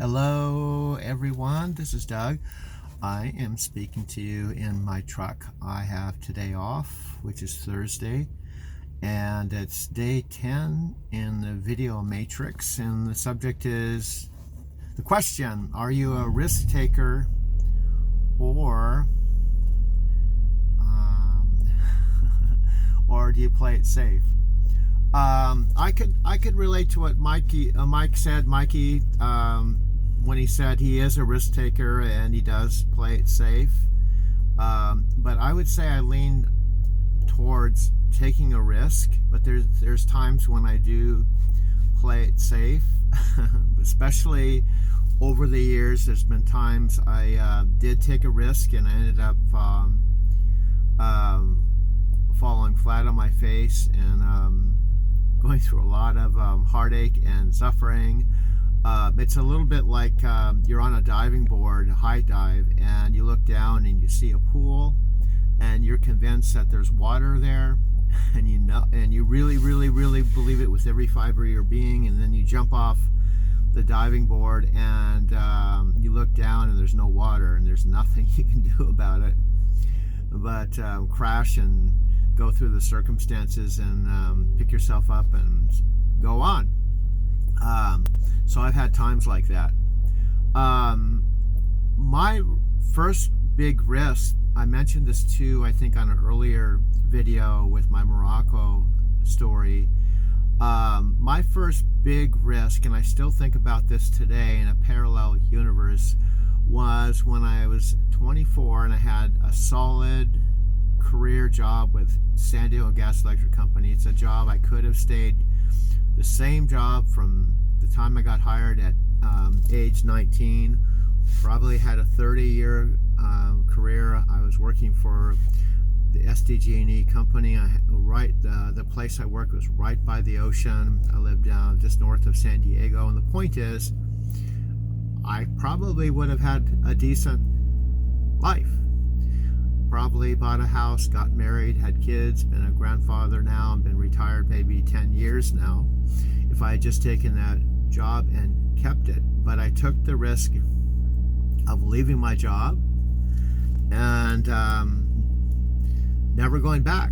Hello, everyone. This is Doug. I am speaking to you in my truck. I have today off, which is Thursday, and it's day 10 in the video matrix. And the subject is the question: are you a risk taker or or do you play it safe? I could relate to what Mike said. Mikey, when he said he is a risk taker and he does play it safe. But I would say I lean towards taking a risk. But there's times when I do play it safe, especially over the years. There's been times I did take a risk and I ended up falling flat on my face and going through a lot of heartache and suffering. It's a little bit like you're on a diving board, a high dive, and you look down and you see a pool, and you're convinced that there's water there, and you really believe it with every fiber of your being, and then you jump off the diving board and you look down and there's no water and there's nothing you can do about it but crash and go through the circumstances and pick yourself up and go on. So I've had times like that. My first big risk, I mentioned this too, I think on an earlier video with my Morocco story. My first big risk, and I still think about this today in a parallel universe, was when I was 24 and I had a solid career job with San Diego Gas Electric Company. It's a job I could have stayed the same job from the time I got hired at age 19. Probably had a 30-year career. I was working for the SDG&E company. The place I worked was right by the ocean. I lived just north of San Diego, and the point is, I probably would have had a decent life. Probably bought a house, got married, had kids, been a grandfather now, and been retired maybe 10 years now, if I had just taken that job and kept it. But I took the risk of leaving my job and never going back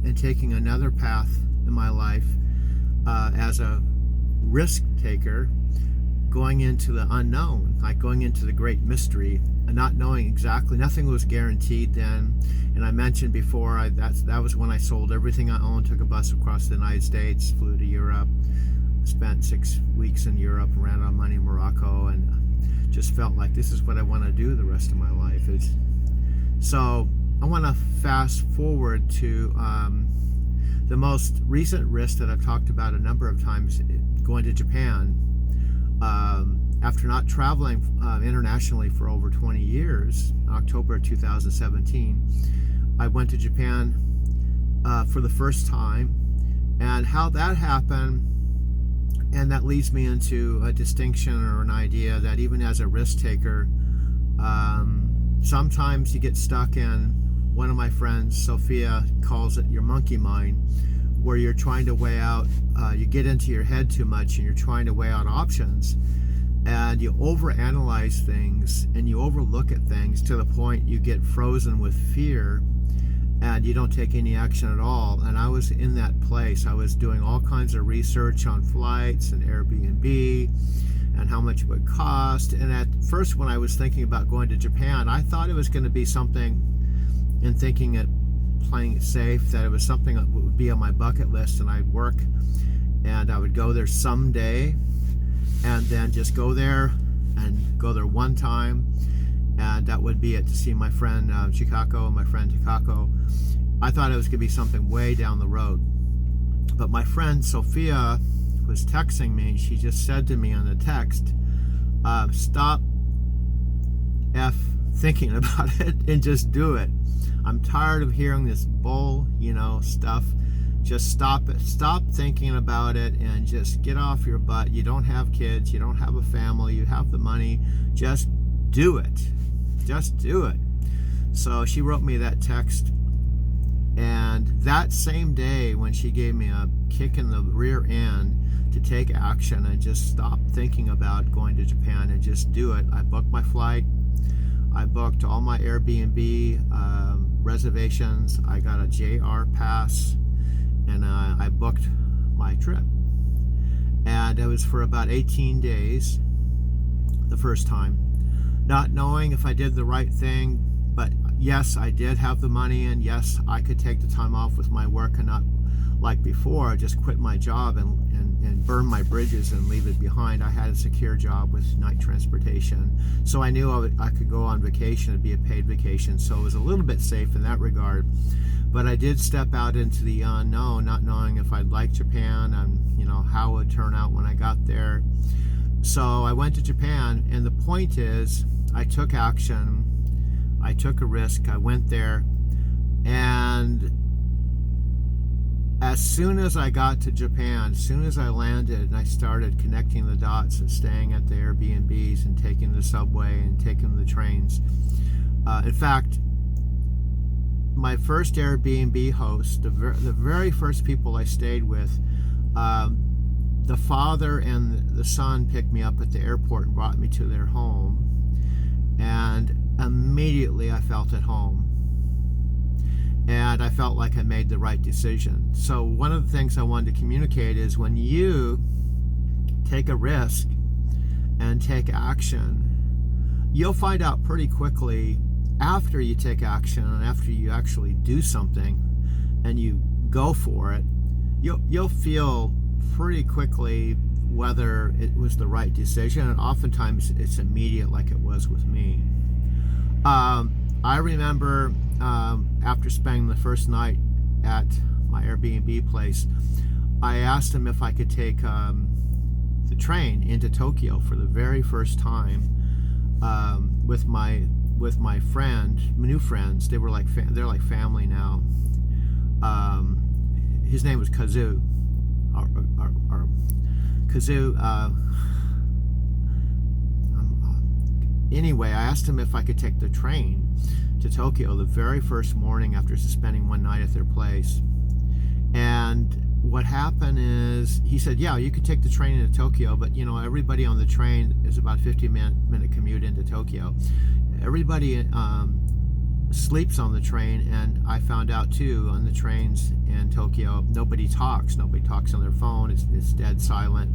and taking another path in my life as a risk taker, going into the unknown, like going into the great mystery and not knowing exactly. Nothing was guaranteed then. And I mentioned before, that was when I sold everything I owned, took a bus across the United States, flew to Europe, spent 6 weeks in Europe, ran out of money in Morocco, and just felt like this is what I want to do the rest of my life. So I want to fast forward to the most recent risk that I've talked about a number of times, going to Japan. After not traveling internationally for over 20 years, October 2017, I went to Japan for the first time. And how that happened, and that leads me into a distinction or an idea that even as a risk taker, sometimes you get stuck in, one of my friends, Sophia, calls it your monkey mind, where you're trying to weigh out, you get into your head too much and you're trying to weigh out options, and you overanalyze things and you overlook at things to the point you get frozen with fear and you don't take any action at all. And I was in that place. I was doing all kinds of research on flights and Airbnb and how much it would cost. And at first, when I was thinking about going to Japan, I thought it was going to be something, in thinking it, playing it safe, that it was something that would be on my bucket list, and I'd work and I would go there someday and then just go there and go there one time, and that would be it, to see my friend Chikako and my friend Takako. I thought it was going to be something way down the road. But my friend Sophia was texting me. She just said to me on the text, stop thinking about it and just do it. I'm tired of hearing this bull, stuff. Just stop it. Stop thinking about it and just get off your butt. You don't have kids. You don't have a family. You have the money. Just do it. Just do it. So she wrote me that text. And that same day, when she gave me a kick in the rear end to take action and just stop thinking about going to Japan and just do it. I booked my flight. I booked all my Airbnb reservations. I got a JR pass, and I booked my trip. And it was for about 18 days the first time, not knowing if I did the right thing. But yes, I did have the money, and yes, I could take the time off with my work and not like before, just quit my job and burn my bridges and leave it behind. I had a secure job with night transportation, so I knew I could go on vacation. It'd be a paid vacation, so it was a little bit safe in that regard. But I did step out into the unknown, not knowing if I'd like Japan and how it would turn out when I got there. So I went to Japan, and the point is, I took action. I took a risk. I went there, and as soon as I got to Japan, as soon as I landed and I started connecting the dots and staying at the Airbnbs and taking the subway and taking the trains. In fact, my first Airbnb host, the very first people I stayed with, the father and the son picked me up at the airport and brought me to their home. And immediately I felt at home. And I felt like I made the right decision. So one of the things I wanted to communicate is, when you take a risk and take action, you'll find out pretty quickly after you take action and after you actually do something and you go for it, you'll feel pretty quickly whether it was the right decision. And oftentimes it's immediate, like it was with me. I remember after spending the first night at my Airbnb place, I asked him if I could take the train into Tokyo for the very first time with my friend, new friends. They're like family now. His name was Kazu. Or Kazu. Anyway, I asked him if I could take the train to Tokyo the very first morning after spending one night at their place. And what happened is, he said, yeah, you could take the train into Tokyo, but everybody on the train is about a 50-minute commute into Tokyo. Everybody sleeps on the train, and I found out too, on the trains in Tokyo, nobody talks on their phone. It's dead silent.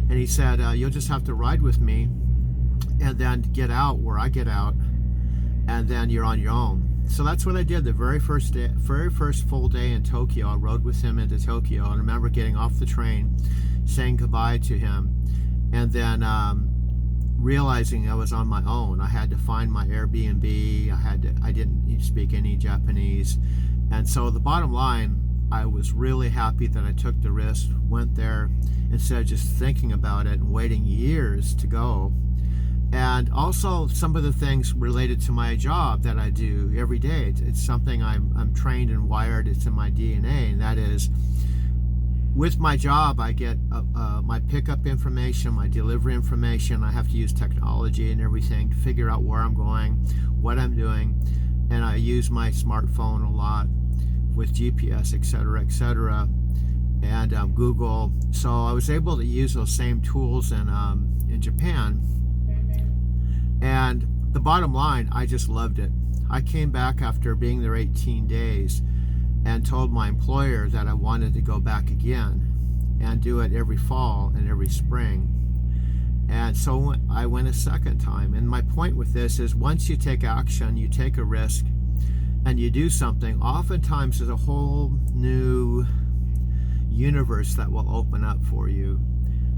And he said, you'll just have to ride with me and then get out where I get out, and then you're on your own. So that's what I did. The very first full day in Tokyo, I rode with him into Tokyo. I remember getting off the train, saying goodbye to him, and then realizing I was on my own. I had to find my Airbnb. I didn't speak any Japanese, and so the bottom line, I was really happy that I took the risk, went there, instead of just thinking about it and waiting years to go. And also some of the things related to my job that I do every day. It's something I'm trained and wired. It's in my DNA, and that is, with my job, I get my pickup information, my delivery information. I have to use technology and everything to figure out where I'm going, what I'm doing, and I use my smartphone a lot with GPS, etc., and Google. So I was able to use those same tools in Japan. And the bottom line, I just loved it. I came back after being there 18 days and told my employer that I wanted to go back again and do it every fall and every spring. And so I went a second time. And my point with this is, once you take action, you take a risk, and you do something, oftentimes there's a whole new universe that will open up for you,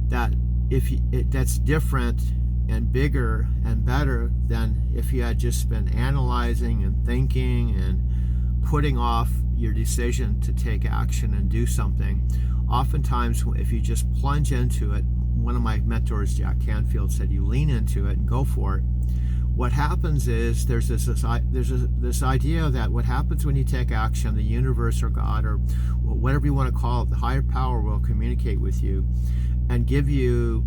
that's different and bigger and better than if you had just been analyzing and thinking and putting off your decision to take action and do something. Oftentimes, if you just plunge into it, one of my mentors, Jack Canfield, said, you lean into it and go for it. What happens is, there's this idea that what happens when you take action, the universe or God or whatever you want to call it, the higher power will communicate with you and give you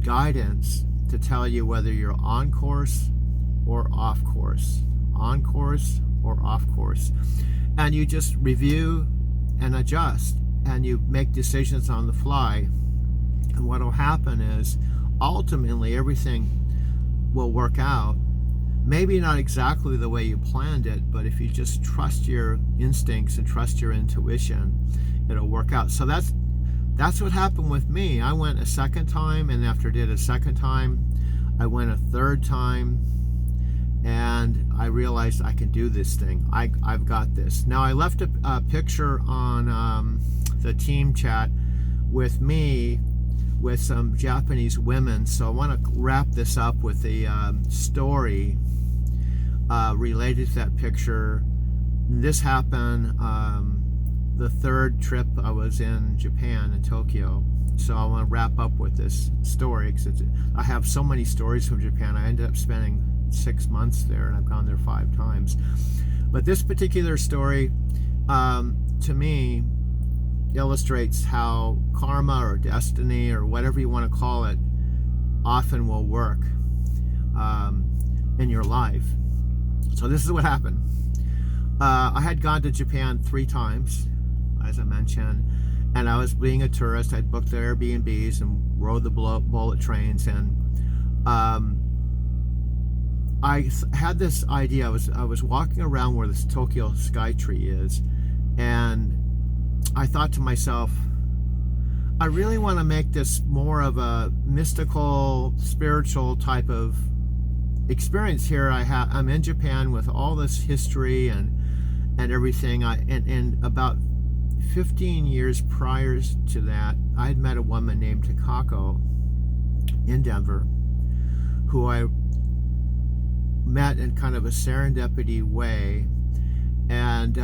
guidance to tell you whether you're on course or off course, on course or off course. And you just review and adjust, and you make decisions on the fly. And what will happen is ultimately everything will work out. Maybe not exactly the way you planned it, but if you just trust your instincts and trust your intuition, it'll work out. So that's what happened with me. I went a second time, and after I did a second time, I went a third time, and I realized I can do this thing. I've got this. Now, I left a picture on the team chat with me with some Japanese women, so I want to wrap this up with the story related to that picture. This happened the third trip I was in Japan, in Tokyo. So I want to wrap up with this story because I have so many stories from Japan. I ended up spending 6 months there, and I've gone there 5 times. But this particular story, to me, illustrates how karma or destiny or whatever you want to call it often will work in your life. So this is what happened. I had gone to Japan 3 times, as I mentioned, and I was being a tourist. I'd booked the Airbnbs and rode the bullet trains, and I had this idea. I was walking around where this Tokyo Skytree is, and I thought to myself, I really want to make this more of a mystical, spiritual type of experience here. I'm in Japan with all this history and everything. And about 15 years prior to that, I had met a woman named Takako in Denver, who I met in kind of a serendipity way. And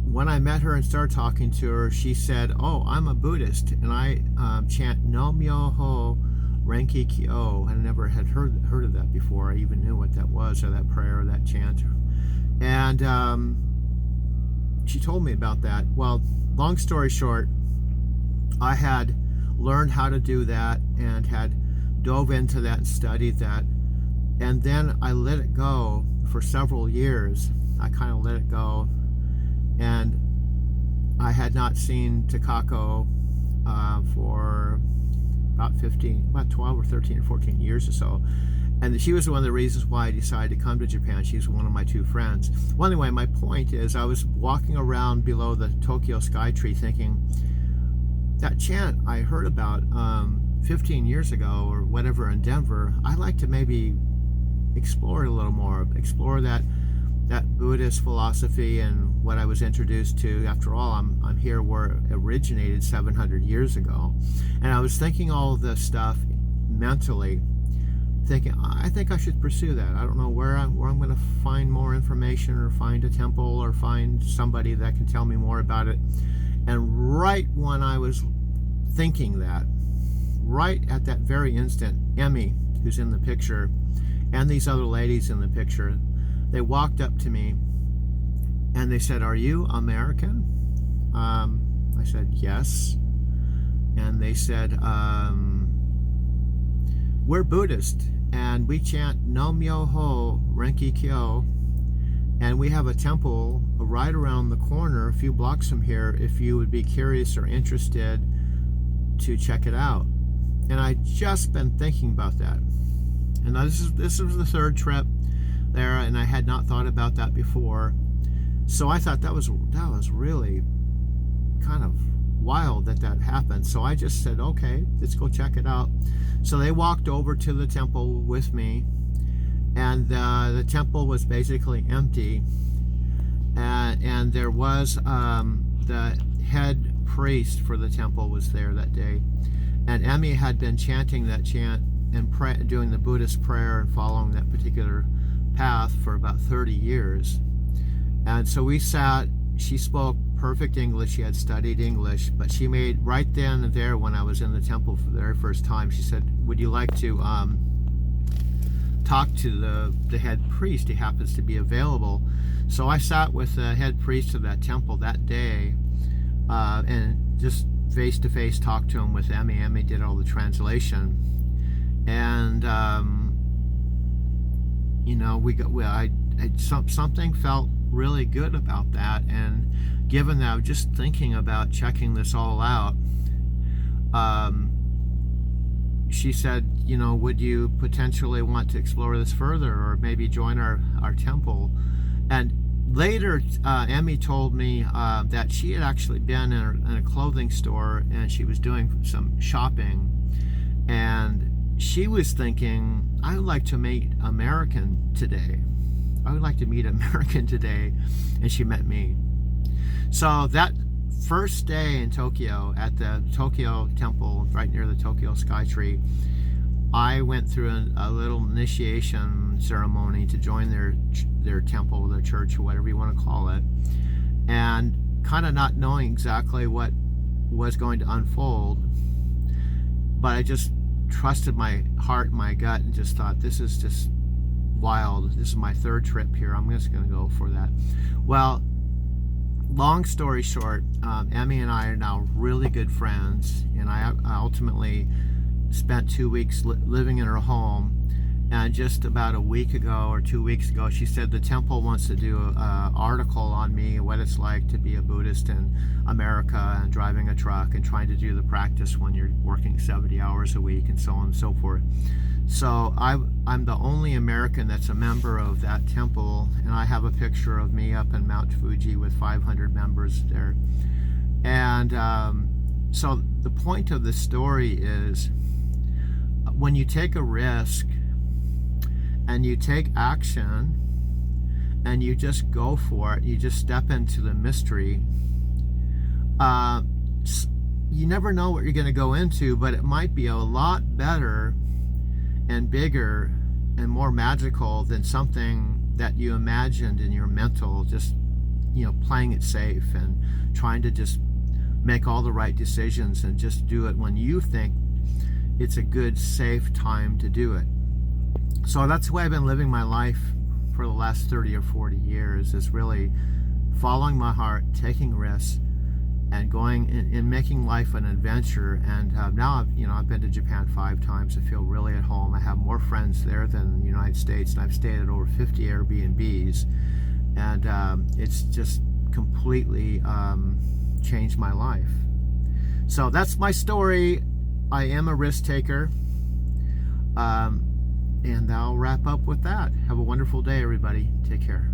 when I met her and started talking to her, she said, "Oh, I'm a Buddhist, and I chant No Myoho Renki Kyo." I never had heard of that before. I even knew what that was, or that prayer, or that chant. And she told me about that. Well, long story short, I had learned how to do that and had dove into that and studied that. And then I let it go for several years. I kind of let it go. And I had not seen Takako for about 12 or 13 or 14 years or so. And she was one of the reasons why I decided to come to Japan. She's one of my 2 friends. Well, anyway, my point is I was walking around below the Tokyo Skytree thinking, that chant I heard about 15 years ago or whatever in Denver, I'd like to maybe explore it a little more, explore that Buddhist philosophy and what I was introduced to. After all, I'm here where it originated 700 years ago. And I was thinking all of this stuff mentally, thinking, I think I should pursue that. I don't know where I'm going to find more information, or find a temple, or find somebody that can tell me more about it. And right when I was thinking that, right at that very instant, Emmy, who's in the picture, and these other ladies in the picture, they walked up to me and they said, "Are you American?" I said, "Yes." And they said, "We're Buddhist, and we chant No Myoho Renki Kyo, and we have a temple right around the corner, a few blocks from here, if you would be curious or interested to check it out." And I'd just been thinking about that. And this was the 3rd trip there, and I had not thought about that before. So I thought that was really kind of wild that happened. So I just said, okay, let's go check it out. So they walked over to the temple with me, and the temple was basically empty, and there was the head priest for the temple was there that day, and Emmy had been chanting that chant and doing the Buddhist prayer and following that particular path for about 30 years. And so we sat. She spoke perfect English. She had studied English, but she made right then and there, when I was in the temple for the very first time, she said, "Would you like to talk to the head priest? He happens to be available." So I sat with the head priest of that temple that day, and just face to face talked to him with Emmy. Emmy did all the translation, and something felt really good about that. And given that I was just thinking about checking this all out, she said, you know, would you potentially want to explore this further, or maybe join our temple? And later, Emmy told me that she had actually been in a clothing store and she was doing some shopping, and she was thinking, I would like to meet American today. I would like to meet American today. And she met me. So that first day in Tokyo, at the Tokyo Temple, right near the Tokyo Skytree, I went through a little initiation ceremony to join their temple, their church, or whatever you want to call it, and kind of not knowing exactly what was going to unfold, but I just trusted my heart and my gut and just thought, this is just wild. This is my third trip here. I'm just going to go for that. Well, long story short, Emmy and I are now really good friends, and I ultimately spent 2 weeks living in her home. And just about a week ago or 2 weeks ago, she said the temple wants to do an article on me, what it's like to be a Buddhist in America and driving a truck and trying to do the practice when you're working 70 hours a week and so on and so forth. So I'm the only American that's a member of that temple, and I have a picture of me up in Mount Fuji with 500 members there. And so the point of the story is, when you take a risk and you take action and you just go for it, you just step into the mystery, you never know what you're going to go into, but it might be a lot better and bigger and more magical than something that you imagined in your mental, just, you know, playing it safe and trying to just make all the right decisions and just do it when you think it's a good, safe time to do it. So that's the way I've been living my life for the last 30 or 40 years, is really following my heart, taking risks, and going and making life an adventure. And now I've been to Japan 5 times. I feel really at home. I have more friends there than the United States, and I've stayed at over 50 Airbnbs, and it's just completely changed my life. So that's my story. I am a risk taker. And I'll wrap up with that. Have a wonderful day, everybody. Take care.